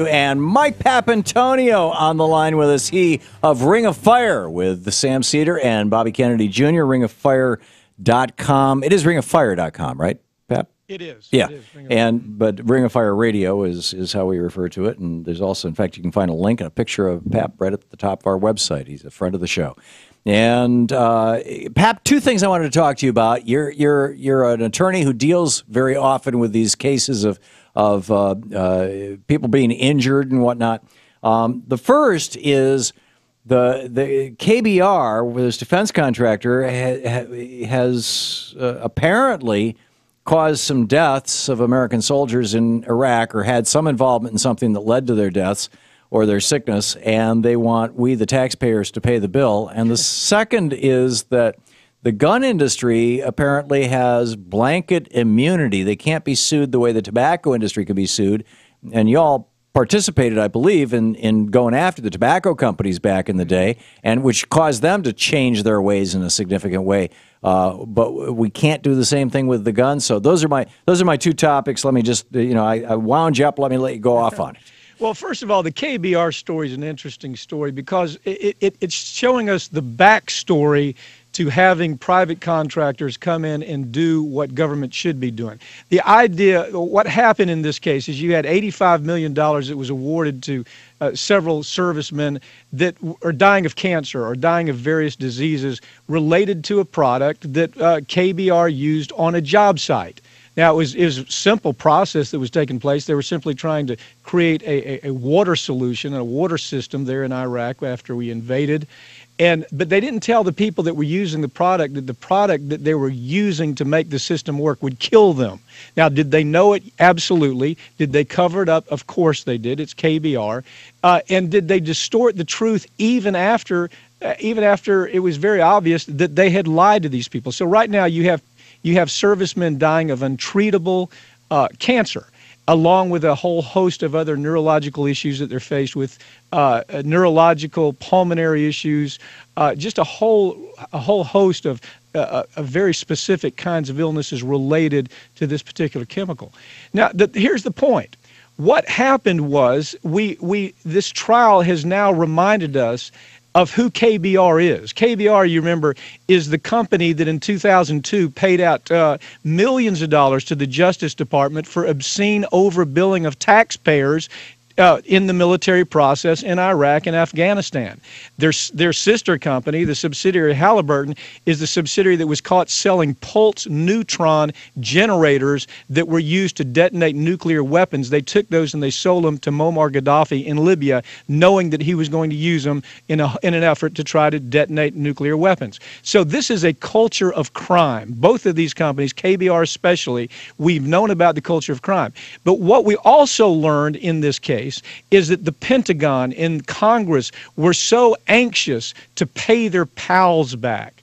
And Mike Papantonio on the line with us. He of Ring of Fire with the Sam Cedar and Bobby Kennedy Jr. Ringoffire.com. It is ringoffire.com, right, Pap? It is. Yeah. It is But Ring of Fire Radio is how we refer to it. And there's also, in fact, you can find a link and a picture of Pap right at the top of our website. He's a friend of the show. And Pap, two things I wanted to talk to you about. You're an attorney who deals very often with these cases of people being injured and whatnot. The first is the KBR, this defense contractor, has apparently caused some deaths of American soldiers in Iraq, or had some involvement in something that led to their deaths or their sickness, and they want we, the taxpayers, to pay the bill. And the second is that the gun industry apparently has blanket immunity. They can't be sued the way the tobacco industry could be sued. And y'all participated, I believe, in going after the tobacco companies back in the day, and which caused them to change their ways in a significant way. But we can't do the same thing with the guns. So those are my two topics. Let me just, I wound you up. Let me let you go off on it. Well, first of all, the KBR story is an interesting story because it's showing us the backstory to having private contractors come in and do what government should be doing. The idea, what happened in this case is you had $85 million that was awarded to several servicemen that are dying of cancer or dying of various diseases related to a product that KBR used on a job site. Now, it was a simple process that was taking place. They were simply trying to create a water solution, a water system there in Iraq after we invaded. But they didn't tell the people that were using the product that they were using to make the system work would kill them. Now, did they know it? Absolutely. Did they cover it up? Of course they did. It's KBR. And did they distort the truth even after it was very obvious that they had lied to these people? So right now you have servicemen dying of untreatable cancer, along with a whole host of other neurological issues that they're faced with, neurological, pulmonary issues, just a whole host of very specific kinds of illnesses related to this particular chemical. Now, here's the point. What happened was this trial has now reminded us of who KBR is. KBR, you remember, is the company that in 2002 paid out millions of dollars to the Justice Department for obscene overbilling of taxpayers in the military process in Iraq and Afghanistan. Their sister company, the subsidiary Halliburton, is the subsidiary that was caught selling pulse neutron generators that were used to detonate nuclear weapons. They took those and they sold them to Muammar Gaddafi in Libya, knowing that he was going to use them in an effort to try to detonate nuclear weapons. So this is a culture of crime. Both of these companies, KBR especially, we've known about the culture of crime. But what we also learned in this case is that the Pentagon and Congress were so anxious to pay their pals back.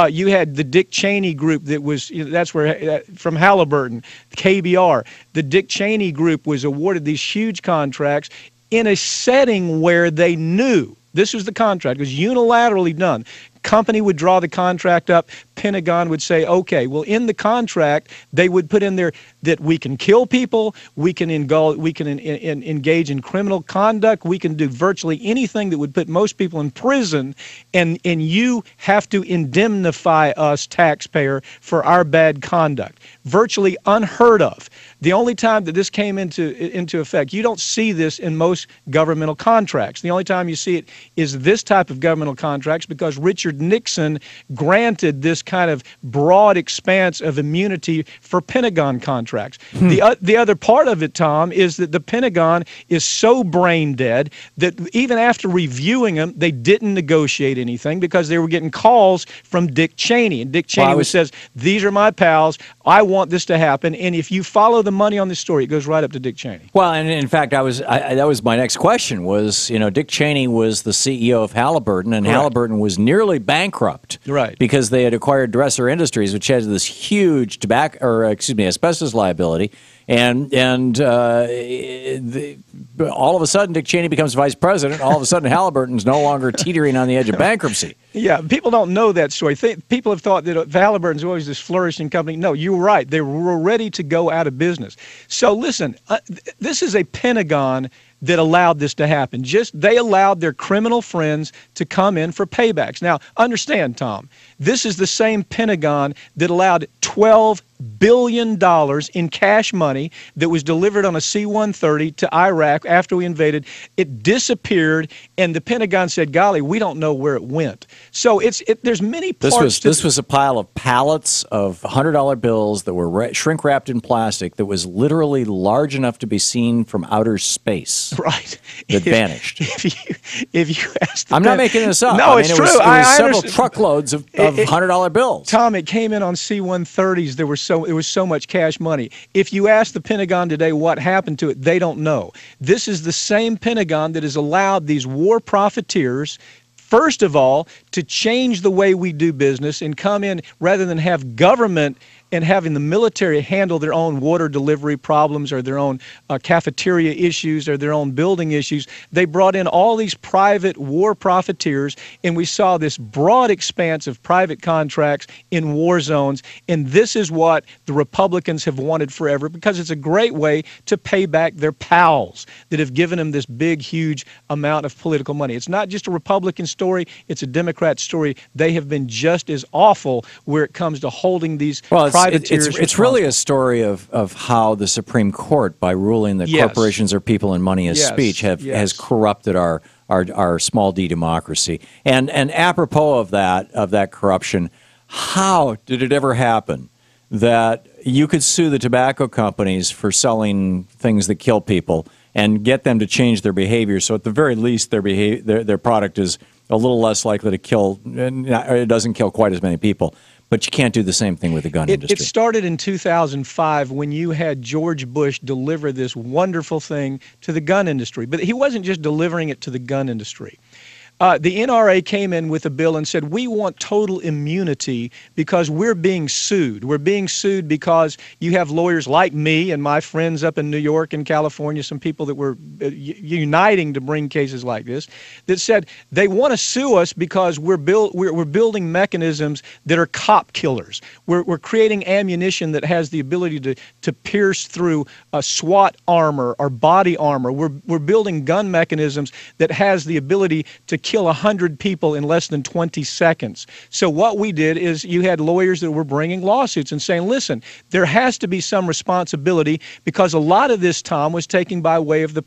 You had the Dick Cheney group that was, that's where, from Halliburton, KBR. The Dick Cheney group was awarded these huge contracts in a setting where they knew, this was the contract, it was unilaterally done. Company would draw the contract up, Pentagon would say, okay, well, in the contract, they would put in there that we can kill people, we can engage in criminal conduct, we can do virtually anything that would put most people in prison, and you have to indemnify us, taxpayer, for our bad conduct. Virtually unheard of. The only time that this came into effect, you don't see this in most governmental contracts. The only time you see it is this type of governmental contracts because Richard Nixon granted this kind of broad expanse of immunity for Pentagon contracts. The other part of it, Tom, is that the Pentagon is so brain dead that even after reviewing them, they didn't negotiate anything because they were getting calls from Dick Cheney. And Dick Cheney says, these are my pals, I want this to happen, and if you follow the money on this story, it goes right up to Dick Cheney. Well, and in fact, that was my next question was, Dick Cheney was the CEO of Halliburton, and Correct. Halliburton was nearly bankrupt. Right. Because they had acquired Dresser Industries, which has this huge asbestos liability. And all of a sudden, Dick Cheney becomes vice president. All of a sudden, Halliburton's no longer teetering on the edge of bankruptcy. Yeah, people don't know that story. People have thought that Halliburton's always this flourishing company. No, you're right. They were ready to go out of business. So listen, this is a Pentagon that allowed this to happen. They allowed their criminal friends to come in for paybacks. Now, understand, Tom, this is the same Pentagon that allowed $12 billion in cash money that was delivered on a C-130 to Iraq after we invaded. It disappeared, and the Pentagon said, golly, we don't know where it went. So there's many parts This was a pile of pallets of $100 bills that were shrink-wrapped in plastic that was literally large enough to be seen from outer space. Right. That vanished. If you ask I'm not making this up. No, it's true. It was I several understand. truckloads of $100 bills. Tom, it came in on C-130s. There was so much cash money. If you ask the Pentagon today what happened to it, they don't know. This is the same Pentagon that has allowed these war profiteers, first of all, to change the way we do business and come in rather than have government and having the military handle their own water delivery problems or their own cafeteria issues or their own building issues. They brought in all these private war profiteers, and we saw this broad expanse of private contracts in war zones. And this is what the Republicans have wanted forever, because it's a great way to pay back their pals that have given them this big, huge amount of political money. It's not just a Republican story, it's a Democrat story. They have been just as awful where it comes to holding these It's really a story of how the Supreme Court, by ruling that corporations are people and money is speech, has corrupted our small d democracy. And apropos of that corruption, how did it ever happen that you could sue the tobacco companies for selling things that kill people and get them to change their behavior, so at the very least their product is a little less likely to kill, it doesn't kill quite as many people. But you can't do the same thing with the gun industry. It started in 2005 when you had George Bush deliver this wonderful thing to the gun industry. But he wasn't just delivering it to the gun industry. The NRA came in with a bill and said, we want total immunity because we're being sued. We're being sued because you have lawyers like me and my friends up in New York and California, some people that were uniting to bring cases like this, that said they want to sue us because we're building mechanisms that are cop killers. We're creating ammunition that has the ability to pierce through SWAT armor or body armor. We're building gun mechanisms that has the ability to kill 100 people in less than 20 seconds. So what we did is you had lawyers that were bringing lawsuits and saying, listen, there has to be some responsibility because a lot of this, Tom, was taken by way of the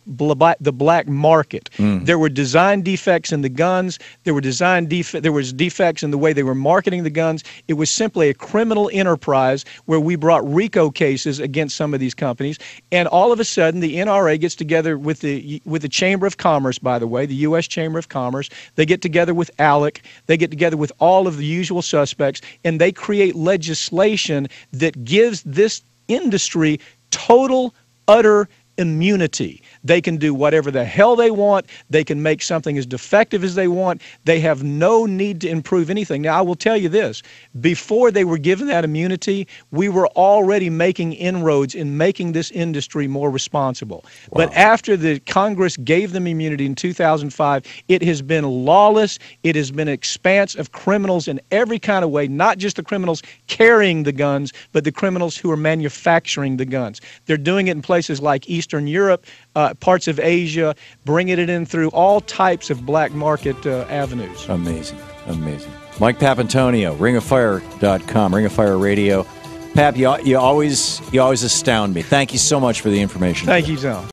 black market. There were design defects in the guns. There was defects in the way they were marketing the guns. It was simply a criminal enterprise where we brought RICO cases against some of these companies. And all of a sudden, the NRA gets together with the Chamber of Commerce, by the way, the U.S. Chamber of Commerce. They get together with ALEC. They get together with all of the usual suspects, and they create legislation that gives this industry total, utter immunity. They can do whatever the hell they want. They can make something as defective as they want. They have no need to improve anything. Now, I will tell you this. Before they were given that immunity, we were already making inroads in making this industry more responsible. Wow. But after the Congress gave them immunity in 2005, it has been lawless. It has been an expanse of criminals in every kind of way, not just the criminals carrying the guns, but the criminals who are manufacturing the guns. They're doing it in places like Eastern Europe, parts of Asia, bringing it in through all types of black market avenues. Amazing, amazing. Mike Papantonio, ringofire.com, Ring of Fire Radio. Pap, you always astound me. Thank you so much for the information. Thank you, Tom.